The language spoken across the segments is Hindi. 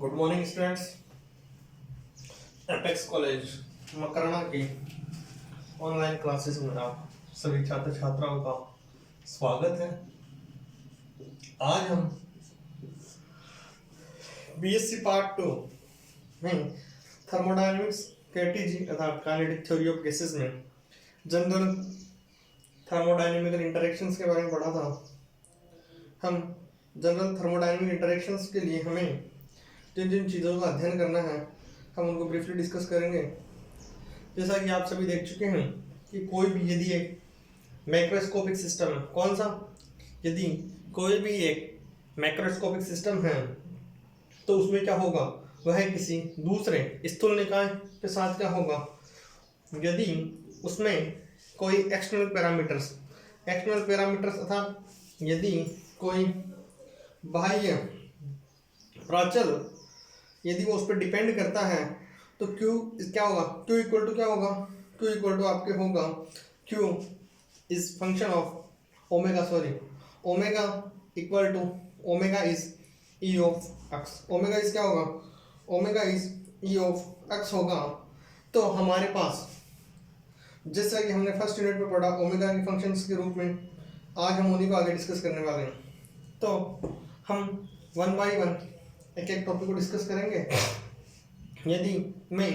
Good morning students. Apex college Makrana की ऑनलाइन क्लासेस में आप सभी छात्र छात्राओं का स्वागत है। आज हम बीएससी पार्ट 2 में थर्मोडायनेमिक्स केटीजी अर्थात काइनेटिक थ्योरी ऑफ गैसेस में जनरल थर्मोडायनेमिकल इंटरेक्शंस के बारे में पढ़ा था। हम जनरल थर्मोडायनेमिक इंटरेक्शंस के लिए हमें जिन जिन चीज़ों का अध्ययन करना है हम उनको ब्रीफली डिस्कस करेंगे। जैसा कि आप सभी देख चुके हैं कि कोई भी यदि एक मैक्रोस्कोपिक सिस्टम है, कौन सा, यदि कोई भी एक मैक्रोस्कोपिक सिस्टम है तो उसमें क्या होगा, वह किसी दूसरे स्थूल निकाय के साथ क्या होगा, यदि उसमें कोई एक्सटर्नल पैरामीटर्स अर्थात यदि कोई बाह्य प्राचल यदि वो उस पर डिपेंड करता है तो Q क्या होगा, Q इक्वल टू क्या होगा, Q इक्वल टू आपके होगा Q is function of omega omega equal to omega is E of X. Omega is क्या होगा, omega is E of X होगा। तो हमारे पास जैसा कि हमने फर्स्ट यूनिट में पढ़ा ओमेगा के फंक्शंस के रूप में, आज हम उन्हीं को आगे डिस्कस करने वाले हैं। तो हम वन बाय वन एक एक टॉपिक को डिस्कस करेंगे। यदि मैं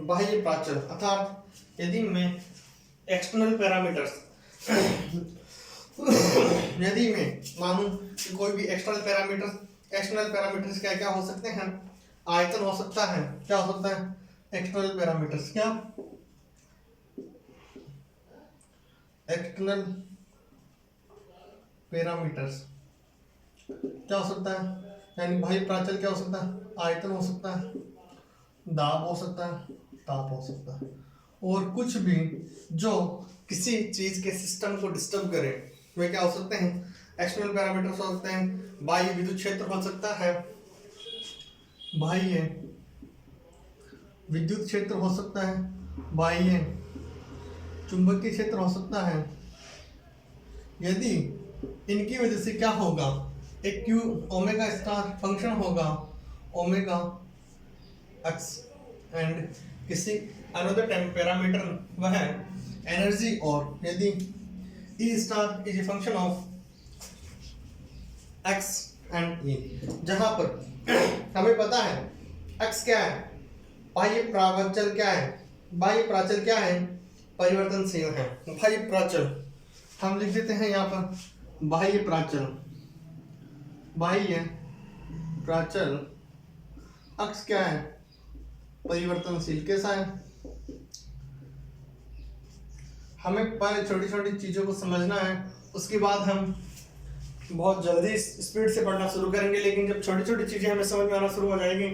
बाह्य प्राचल अर्थात यदि मैं एक्सटर्नल पैरामीटर्स यदि मैं मानूं कि कोई भी एक्सटर्नल पैरामीटर्स क्या क्या हो सकते हैं, आयतन हो सकता है, क्या हो सकता है, एक्सटर्नल पैरामीटर्स क्या, एक्सटर्नल पैरामीटर्स क्या हो सकता है, यानी बाह्य प्राचल क्या हो सकता है, आयतन हो सकता है, दाब हो सकता है, ताप हो सकता है, और कुछ भी जो किसी चीज के सिस्टम को डिस्टर्ब करे वे क्या हो सकते हैं, एक्सटर्नल पैरामीटर्स हो सकते हैं। बाह्य विद्युत क्षेत्र हो सकता है, बाह्य विद्युत क्षेत्र हो सकता है, बाह्य चुंबकीय क्षेत्र हो सकता है। यदि इनकी वजह से क्या होगा, एक Q ओमेगा स्टार फंक्शन होगा ओमेगा एक्स एंड किसी अनदर टाइम पैरामीटर वह एनर्जी, और यदि E star is a function of X and E, जहां पर हमें पता है एक्स क्या है, बाह्य प्राचल क्या है, बाह्य प्राचल क्या है, परिवर्तनशील है। बाह्य प्राचल हम लिख देते हैं यहाँ पर, बाह्य प्राचल अक्ष क्या है, परिवर्तनशील। कैसा है, हमें पहले छोटी छोटी चीजों को समझना है, उसके बाद हम बहुत जल्दी स्पीड से पढ़ना शुरू करेंगे। लेकिन जब छोटी छोटी चीजें हमें समझ में आना शुरू हो जाएगी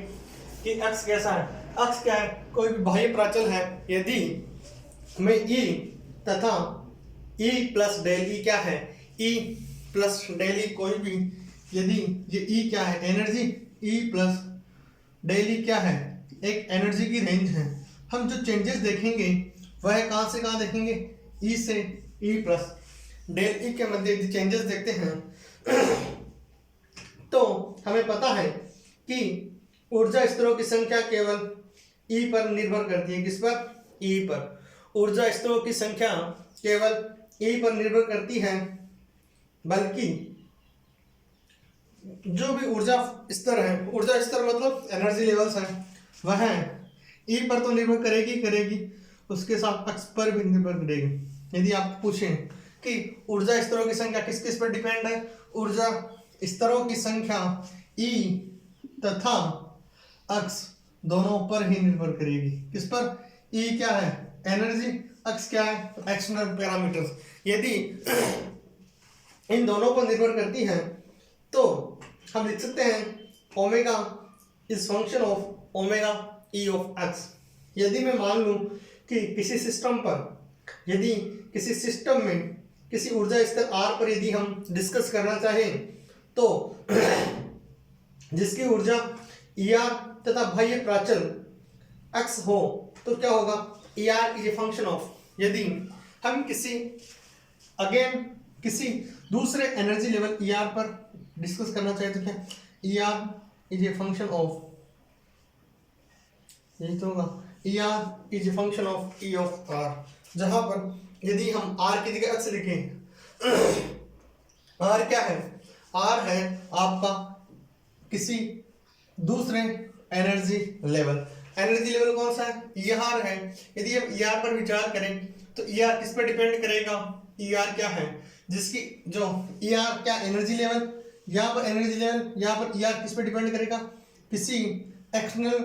कि अक्ष कैसा है, अक्ष क्या है, कोई भी बाह्य प्राचल है, यदि मैं E तथा E प्लस डेल E क्या है, E प्लस डेल E कोई भी, यदि ये E क्या है, energy, E plus del E क्या है, एक एनर्जी की रेंज है। हम जो चेंजेस देखेंगे वह कहाँ से कहाँ देखेंगे, E से E प्लस डेल E के मध्य यदि चेंजेस देखते हैं तो हमें पता है कि ऊर्जा स्तरों की संख्या केवल E पर निर्भर करती है। किस पर, E पर। ऊर्जा स्तरों की संख्या केवल E पर निर्भर करती है, बल्कि जो भी ऊर्जा स्तर है, ऊर्जा स्तर मतलब एनर्जी लेवल्स है, वह E पर तो निर्भर करेगी, उसके साथ अक्ष पर भी निर्भर करेगी। यदि आप पूछें कि ऊर्जा स्तरों की संख्या किस किस पर डिपेंड है, ऊर्जा स्तरों की संख्या E तथा अक्ष दोनों पर ही निर्भर करेगी। किस पर, E क्या है, एनर्जी, अक्ष क्या है, एक्सटर्नल पैरामीटर्स। यदि इन दोनों पर निर्भर करती है तो हम लिख सकते हैं omega is function of omega E of x. यदि मैं मान लूं कि किसी सिस्टम पर, यदि किसी सिस्टम में किसी ऊर्जा स्तर R पर यदि हम डिस्कस करना चाहें तो जिसकी ऊर्जा ER तथा बाह्य प्राचल X हो तो क्या होगा, ER is a function of, यदि हम किसी दूसरे एनर्जी लेवल ER पर डिस्कस करना चाहे तो क्या, ER is a function of यही तो होगा E R is a function of E of R, जहां पर यदि हम आर की जगह एक्स लिखें, आर क्या है, आर है आपका किसी दूसरे एनर्जी लेवल। एनर्जी लेवल कौन सा है, ई आर है। यदि हम ई आर पर विचार करें तो ई आर किस पर डिपेंड करेगा, ई आर क्या है जिसकी जो ई आर क्या एनर्जी लेवल, यहाँ पर एनर्जी लेवल, यहाँ पर ई आर किस पर डिपेंड करेगा, किसी एक्सटर्नल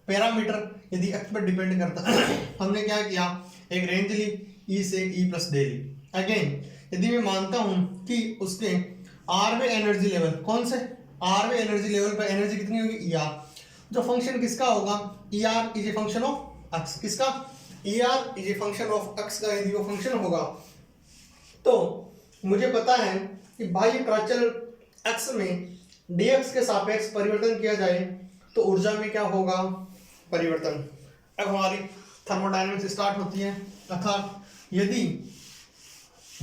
पैरामीटर यदि एक्स पर डिपेंड करता हमने क्या किया, एक रेंज ली ई से ई प्लस डे ली। अगेन यदि मैं मानता हूं कि उसके आरवे एनर्जी लेवल, कौन से आरवे एनर्जी लेवल पर एनर्जी कितनी होगी, ई आर, जो फंक्शन किसका होगा, E R is a function of X, किसका, E R is a function of X का यदि वो फंक्शन होगा तो मुझे पता है कि बाह्य प्राचल एक्स में dx के सापेक्ष परिवर्तन किया जाए तो ऊर्जा में क्या होगा, परिवर्तन। अब हमारी थर्मोडायनेमिक्स स्टार्ट होती है, अर्थात यदि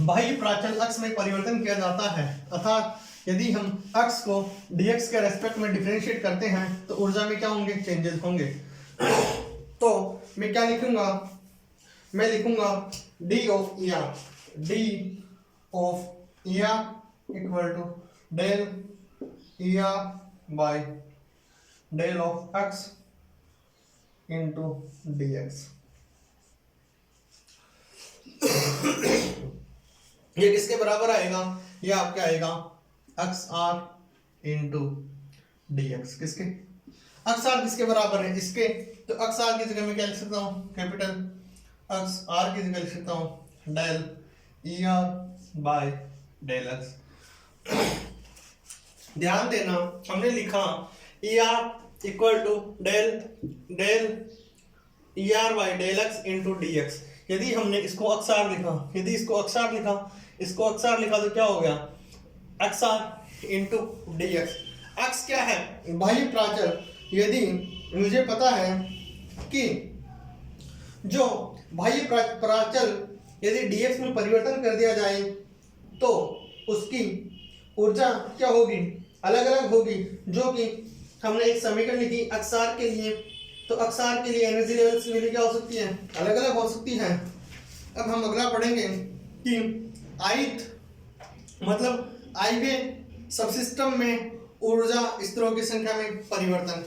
बाह्य प्राचल x में परिवर्तन किया जाता है, अर्थात यदि हम x को dx के रेस्पेक्ट में डिफरेंशिएट करते हैं तो ऊर्जा में क्या होंगे, चेंजेस होंगे। तो मैं क्या लिखूंगा, मैं लिखूंगा d of E R, d of E R equal to del E R by del of x into D X. ये किसके बराबर आएगा, ये आपके आएगा X R into D X. किसके, एक्स आर किसके बराबर है, इसके। तो एक्स आर की जगह मैं क्या लिख सकता हूँ, कैपिटल एक्स आर की जगह लिख सकता हूँ del E R by del X. ध्यान देना हमने लिखा E R equal to del del E R by del X into D X. यदि हमने इसको अक्सार लिखा, यदि इसको अक्सार लिखा, इसको अक्सार लिखा तो क्या हो गया, X R into D X. X क्या है, बाह्य प्राचल। यदि मुझे पता है कि जो बाह्य प्राचल यदि dx में परिवर्तन कर दिया जाए तो उसकी ऊर्जा क्या होगी, अलग अलग होगी, जो कि हमने एक समीकरण लिखी अक्सार के लिए। तो अक्सार के लिए एनर्जी लेवल्स की वैल्यू क्या हो सकती है, अलग अलग हो सकती है। अब हम अगला पढ़ेंगे कि ith मतलब आईवे सबसिस्टम में ऊर्जा स्तरों की संख्या में परिवर्तन।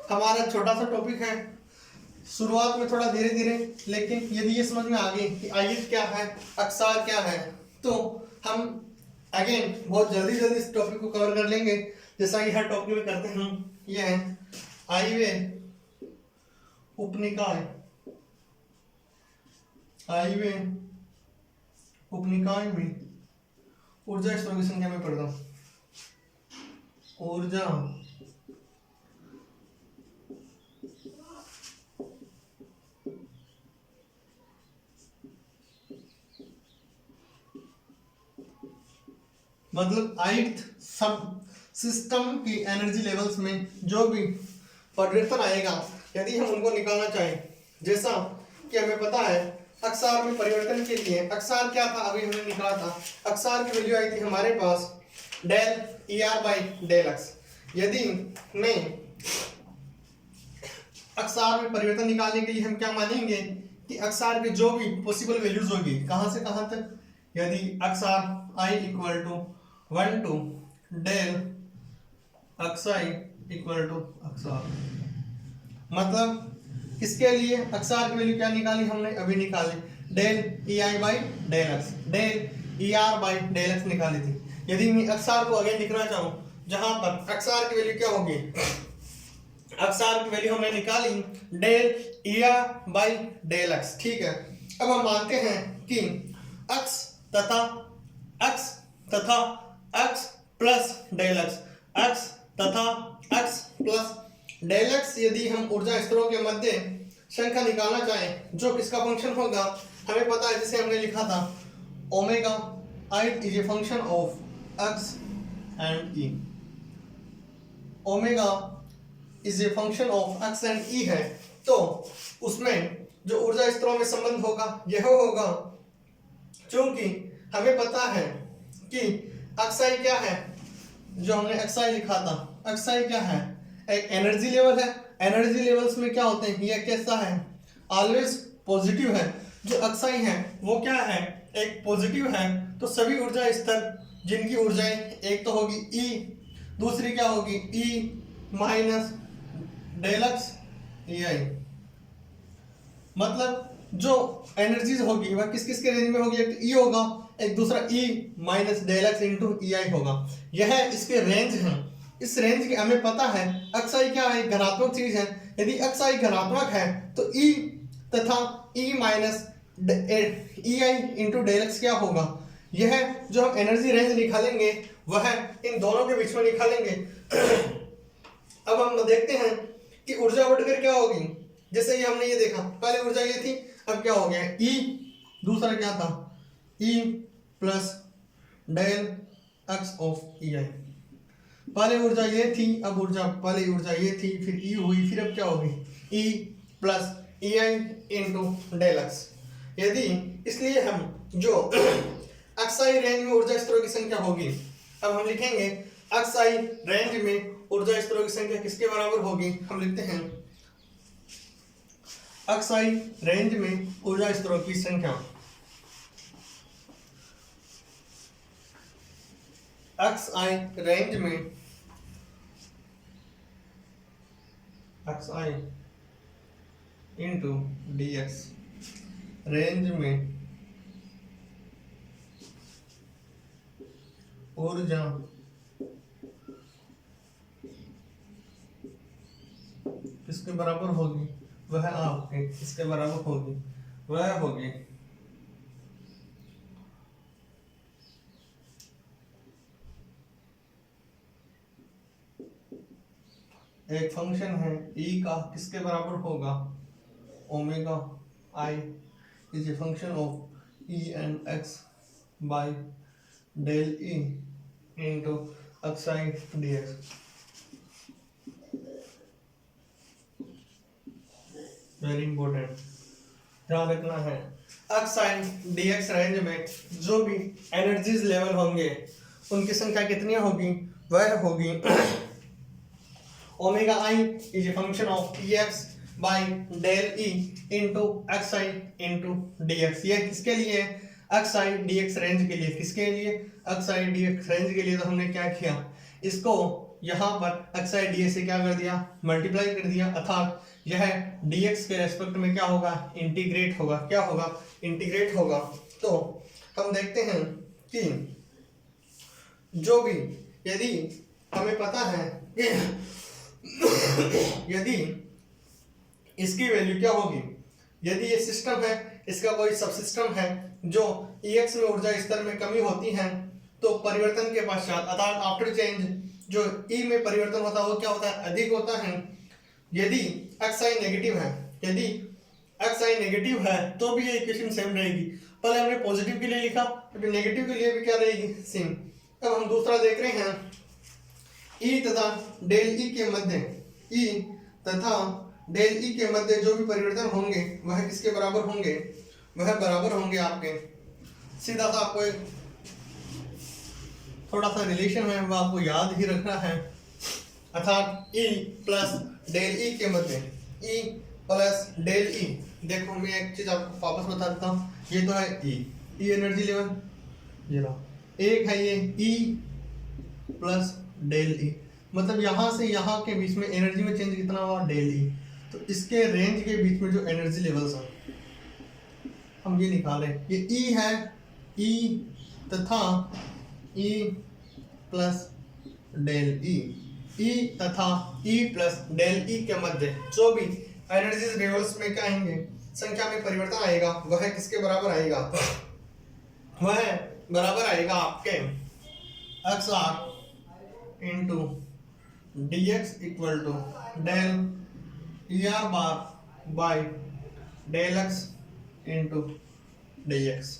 हमारा छोटा सा टॉपिक है, शुरुआत में थोड़ा धीरे धीरे, लेकिन यदि ये समझ में आ गई कि ith क्या है, अक्सार क्या है, तो हम अगेन बहुत जल्दी जल्दी इस टॉपिक को कवर कर लेंगे, जैसा कि हर टॉपिक में करते हैं। ये है आईवे उपनिकाय, आईवे उपनिकाय में ऊर्जा स्तरों की संख्या में पढ़ दो। ऊर्जा मतलब ith सब सिस्टम की एनर्जी लेवल्स में जो भी परिवर्तन आएगा, यदि हम उनको निकालना चाहें, जैसा कि हमें पता है अक्सार में परिवर्तन के लिए अक्सार क्या था, अभी हमने निकाला था, अक्सार की वैल्यू आई थी हमारे पास del E R by del X. यदि मैं अक्सार में परिवर्तन निकालने के लिए हम क्या मानेंगे कि अक्सार के जो भी पॉसिबल वैल्यूज होगी, कहां से कहां तक, यदि अक्सार I equal to 1 to del अक्साई इक्वल टू अक्सार, मतलब किसके लिए अक्सार की वैल्यू क्या निकाली हमने, अभी निकाली del E I by del X, del E R by del X निकाली थी। यदि मैं अक्सार को अगेन लिखना चाहूं, जहां पर अक्सार की वैल्यू क्या होगी, अक्सार की वैल्यू हमने निकाली del E R by del X, ठीक है। अब हम मानते हैं कि एक्स तथा X plus del X, X तथा एक्स प्लस डेल एक्स, यदि हम ऊर्जा स्तरों के मध्य संख्या निकालना चाहें, जो किसका फंक्शन होगा, हमें पता है, जैसे हमने लिखा था omega I is a function of X and E. Omega is a function of X and E है, तो उसमें जो ऊर्जा स्तरों में संबंध होगा यह होगा, क्योंकि हमें पता है कि एक्सआई क्या है, जो हमने एक्सआई लिखा था, एक्सआई क्या है, एक एनर्जी लेवल है, एनर्जी लेवल्स में क्या होते हैं, ये कैसा है, ऑलवेज पॉजिटिव है। जो अक्साई है वो क्या है, एक पॉजिटिव है। तो सभी ऊर्जा स्तर जिनकी ऊर्जाएं एक तो होगी E, दूसरी क्या होगी E minus del X EI, मतलब जो एनर्जीज होगी वह किस किस के रेंज में होगी, एक तो E होगा, एक दूसरा E minus del X into EI होगा। यह इसके रेंज हैं। इस रेंज के हमें पता है अक्साई क्या है, घनात्मक चीज है। यदि अक्साई घनात्मक है तो E तथा E minus EI into del X क्या होगा। यह जो हम एनर्जी रेंज निकालेंगे वह इन दोनों के बीच में निकालेंगे। अब हम देखते हैं कि ऊर्जा बढ़कर क्या होगी। जैसे ये हमने ये देखा, पहले ऊर्जा ये थी, अब क्या हो गया E, दूसरा क्या था E plus del X of EI। पहले ऊर्जा ये थी, अब पहले ऊर्जा ये थी, फिर E हुई, फिर अब क्या होगी E plus EI into del X. यदि इसलिए हम जो अक्साई रेंज में ऊर्जा स्तरों की संख्या होगी, अब हम लिखेंगे अक्साई रेंज में ऊर्जा स्तरों की संख्या किसके बराबर होगी। हम लिखते हैं अक्साई रेंज में ऊर्जा स्तरों की संख्या, अक्साई रेंज में अक्साई इंटू DX, रेंज में ऊर्जा किसके बराबर होगी, वह आपके किसके बराबर होगी, वह होगी एक फंक्शन है E का किसके बराबर होगा, omega I is a function of E and X by del E into xi DX। Very important, ध्यान रखना है। अक्साई DX रेंज में जो भी एनर्जीज लेवल होंगे उनकी संख्या कितनी होगी, वह होगी omega I is a function of EX by del E into xi into DX। ये किसके लिए, अक्साई DX रेंज के लिए। किसके लिए, अक्साई DX रेंज के लिए। तो हमने क्या किया, इसको यहाँ पर अक्साई DX से क्या कर दिया, मल्टीप्लाई कर दिया, अर्थात यह DX के रेस्पेक्ट में क्या होगा, इंटीग्रेट होगा। क्या होगा, इंटीग्रेट होगा। तो हम देखते हैं कि जो भी, यदि हमें पता है कि यदि इसकी वैल्यू क्या होगी, यदि ये सिस्टम है, इसका कोई सबसिस्टम है जो EX में ऊर्जा स्तर में कमी होती है, तो परिवर्तन के पश्चात अर्थात आफ्टर चेंज जो E में परिवर्तन होता है वो क्या होता है, अधिक होता है। यदि xi नेगेटिव है, यदि xi नेगेटिव है तो भी ये इक्वेशन सेम रहेगी। पहले हमने पॉजिटिव के लिए लिखा, अभी नेगेटिव के लिए भी क्या रहेगी, सेम। अब हम दूसरा देख रहे हैं, E तथा डेल E के मध्य, E तथा डेल E के मध्य जो भी परिवर्तन होंगे वह किसके बराबर होंगे, वह बराबर होंगे आपके, सीधा सा आपको एक थोड़ा सा रिलेशन है वह आपको याद ही रखना है, अर्थात E प्लस डेल E के मध्य, E प्लस डेल E। देखो मैं एक चीज आपको वापस बता देता हूँ, ये तो है E एनर्जी लेवल, ये लो एक है ये E प्लस डेल E, मतलब यहाँ से यहाँ के बीच में एनर्जी में चेंज कितना हुआ, डेल E। तो इसके रेंज के बीच में जो एनर्जी लेवल्स हैं हम ये निकालें, ये E है, E तथा E plus del E, E तथा E प्लस डेल E के मध्य जो भी एनर्जी लेवल्स में क्या आएंगे, संख्या में परिवर्तन आएगा, वह किसके बराबर आएगा, वह बराबर आएगा आपके XR into DX equal to del ER bar by del X into DX।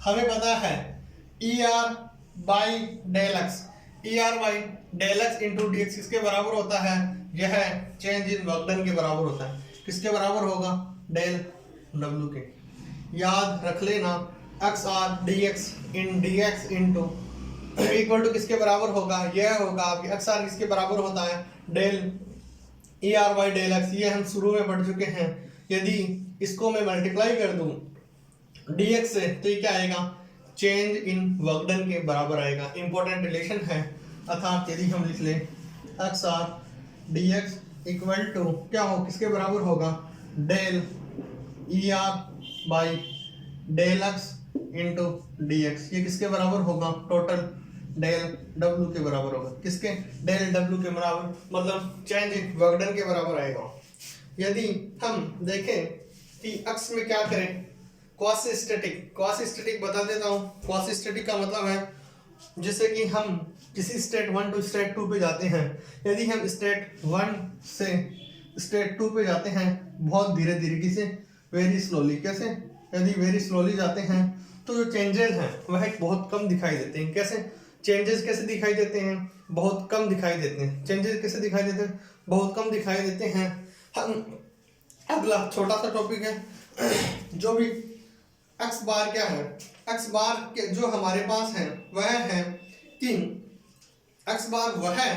हमें पता है ER by del X, ER by del X into DX किसके बराबर होता है, यह चेंज इन वर्क डन के बराबर होता है। किसके बराबर होगा, डेल W के। याद रख लेना XR DX इन DX इंटू इक्वल टू किसके बराबर होगा, यह होगा आपकी XR किसके बराबर होता है, del E R by del X, ये हम शुरू में पढ़ चुके हैं। यदि इसको मैं मल्टीप्लाई कर दूं dx से तो ये क्या आएगा, चेंज इन वर्क डन के बराबर आएगा। इंपॉर्टेंट रिलेशन है, अर्थात यदि हम लिख लें X R dx equal to क्या हो, किसके बराबर होगा, del E R by del X into D X. ये किसके बराबर होगा, टोटल डेल डब्ल्यू के बराबर होगा। किसके, डेल डब्ल्यू के बराबर, मतलब चेंज इन वर्क डन के बराबर आएगा। यदि हम देखें कि अक्स में क्या करें, क्वासी स्टैटिक बता देता हूँ। क्वासी स्टैटिक का मतलब है जैसे कि हम किसी स्टेट 1 टू स्टेट 2 पे जाते हैं। यदि हम स्टेट 1 से स्टेट 2 पे जाते हैं बहुत धीरे धीरे, किसे, वेरी स्लोली, कैसे, यदि वेरी स्लोली जाते हैं तो जो चेंजेस हैं वह बहुत कम दिखाई देते हैं। कैसे चेंजेस कैसे दिखाई देते हैं, बहुत कम दिखाई देते हैं। चेंजेस कैसे दिखाई देते हैं, बहुत कम दिखाई देते हैं। हम अगला छोटा सा टॉपिक है, जो भी एक्स बार क्या है, एक्स बार के जो हमारे पास है वह है कि एक्स बार वह है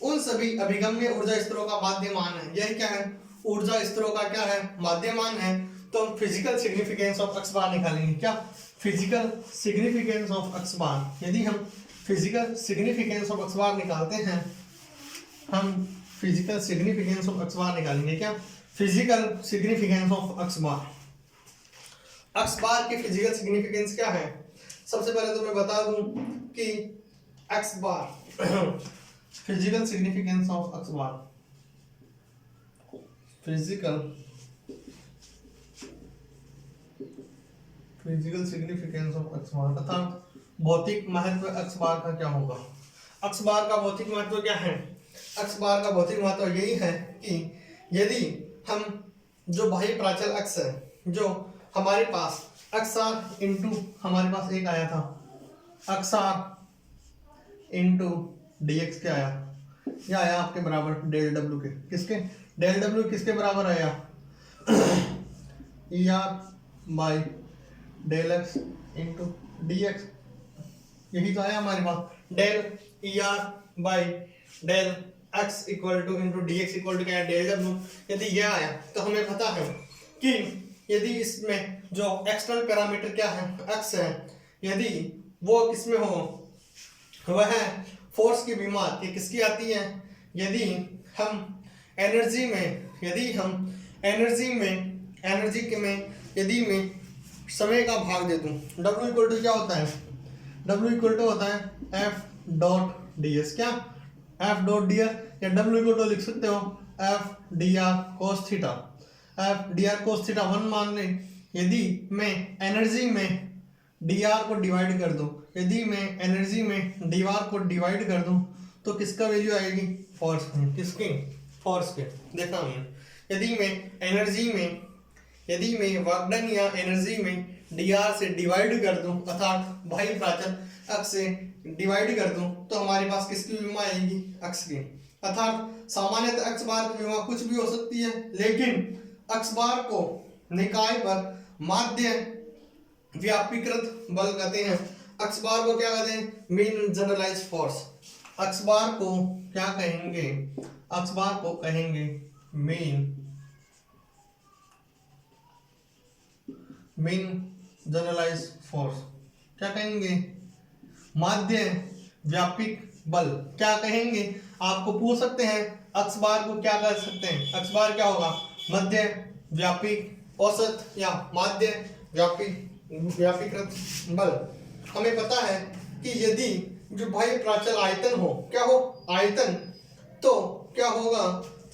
उन सभी अभिगम्य ऊर्जा स्तरों का माध्यमान है। यह क्या है, ऊर्जा स्तरों का क्या है, माध्यमान है। तो हम physical significance of X bar निकालेंगे। क्या, physical significance of X bar. यदि हम physical significance of X bar निकालते हैं, हम physical significance of X bar निकालेंगे। क्या, physical significance of X bar. X bar की फिजिकल सिग्निफिकेंस क्या है, सबसे पहले तो मैं बता दूं कि X bar physical significance of X bar, physical significance of X bar अर्थात भौतिक महत्व एक्स बार का क्या होगा। एक्स बार का भौतिक महत्व क्या है, एक्स बार का भौतिक महत्व यही है कि यदि हम जो बाह्य प्राचल एक्स है, जो हमारे पास एक्स आर इंटू हमारे पास एक आया था, X R into D X क्या आया, यह आया आपके बराबर डेल डब्ल्यू के। किसके, डेल डब्ल्यू किसके बराबर आया, E R by del X into D X. यही तो आया हमारे पास, del E R by del X equal to into D X equal to क्या है, डेल डब्ल्यू। यदि यह आया तो हमें पता है कि यदि इसमें जो एक्सटर्नल पैरामीटर क्या है, एक्स है, यदि वो किसमें हो, वह है फोर्स की बीमार ये किसकी आती है। यदि हम एनर्जी में, यदि मैं समय का भाग दे दूं, W इक्वल टू क्या होता है, W इक्वल टू होता है F डॉट डी एस। क्या, F डॉट डी आर, या W इक्वल टू लिख सकते हो F D R cos theta. F D R cos theta 1 मान लें। यदि मैं एनर्जी में डी आर को डिवाइड कर दूं, यदि मैं एनर्जी में डी आर को डिवाइड कर दूं तो किसका वैल्यू आएगी, फोर्स की। किसकी, फोर्स के। देखा हमने, यदि मैं वर्क डन या एनर्जी में डी आर से डिवाइड कर दूं अर्थात बाह्य प्राचल एक्स से डिवाइड कर दूं तो हमारे पास किसकी विमा आएगी, एक्स की। अर्थात सामान्यतः एक्स बार की विमा कुछ भी हो सकती है, लेकिन एक्स बार को निकाय पर माध्य व्यापीकृत बल कहते हैं। एक्स बार को क्या कहते हैं, मीन जनरलाइज्ड फोर्स। एक्स बार को क्या कहेंगे, एक्स बार को कहेंगे मीन जनरलाइज्ड फोर्स। क्या कहेंगे, माध्य व्यापक बल। क्या कहेंगे, आपको पूछ सकते हैं एक्स बार को क्या कर सकते हैं, एक्स बार क्या होगा, मध्य व्यापक औसत या माध्य व्यापीकृत बल। हमें पता है कि यदि जो बाह्य प्राचल आयतन हो, क्या हो, आयतन, तो क्या होगा,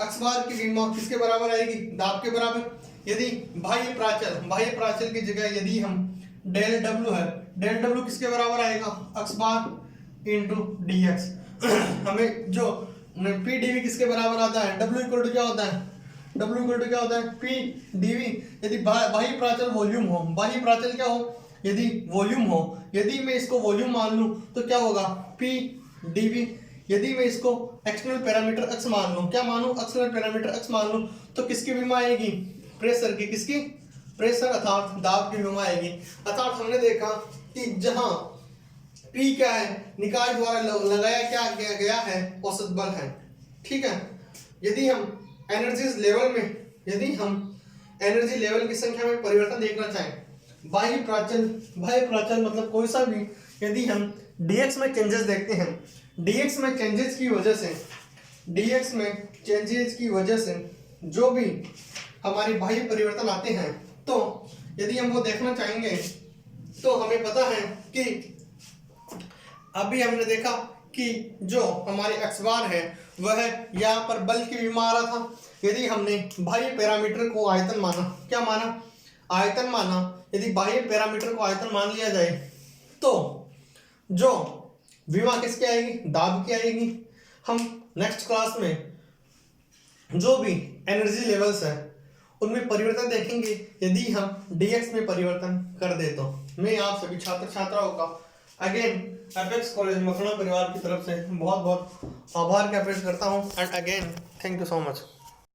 एक्स बार की विमा किसके बराबर आएगी, दाब के बराबर। यदि बाह्य प्राचल की जगह यदि हम डेल डब्ल्यू है, डेल डब्ल्यू किसके बराबर आएगा, x bar into D x. हमें जो पी डीवी किसके बराबर आता है, डब्ल्यू इक्वल टू क्या होता है, डब्ल्यू इक्वल टू क्या होता है, पी डीवी। यदि बाह्य प्राचल वॉल्यूम हो, बाह्य प्राचल क्या हो, यदि वॉल्यूम हो, यदि मैं इसको वॉल्यूम मान लूं तो क्या होगा, पी डीवी। यदि मैं इसको एक्सटर्नल पैरामीटर एक्स मान लूं, क्या मानूं, एक्सटर्नल पैरामीटर एक्स मान लूं तो किसकी विमा आएगी, प्रेशर की। किसकी, प्रेशर अर्थात दाब की विमा आएगी। अर्थात हमने देखा कि जहां P क्या है, निकाय द्वारा लगाया क्या गया है, औसत बल है। ठीक है, यदि हम एनर्जी लेवल में यदि हम एनर्जी लेवल की संख्या में परिवर्तन देखना चाहें, बाह्य प्राचल मतलब कोई सा भी, यदि हम dx में चेंजेस देखते हैं, dx में चेंजेस की वजह से जो भी हमारे बाह्य परिवर्तन आते हैं, तो यदि हम वो देखना चाहेंगे तो हमें पता है कि अभी हमने देखा कि जो हमारे x बार है वह यहाँ पर बल की विमा आ रहा था। यदि हमने बाह्य पैरामीटर को आयतन माना, क्या माना? आयतन माना। यदि बाह्य पैरामीटर को आयतन मान लिया जाए तो जो विमा किसकी आएगी? दाब की आएगी। हम नेक्स्ट क्लास में जो भी एनर्जी लेवल्स है उनमें परिवर्तन देखेंगे यदि हम dx में परिवर्तन कर दे तो। मैं आप सभी छात्र छात्राओं का अगेन एपेक्स कॉलेज मखना परिवार की तरफ से बहुत बहुत आभार ज्ञापित करता हूँ and again thank you so much.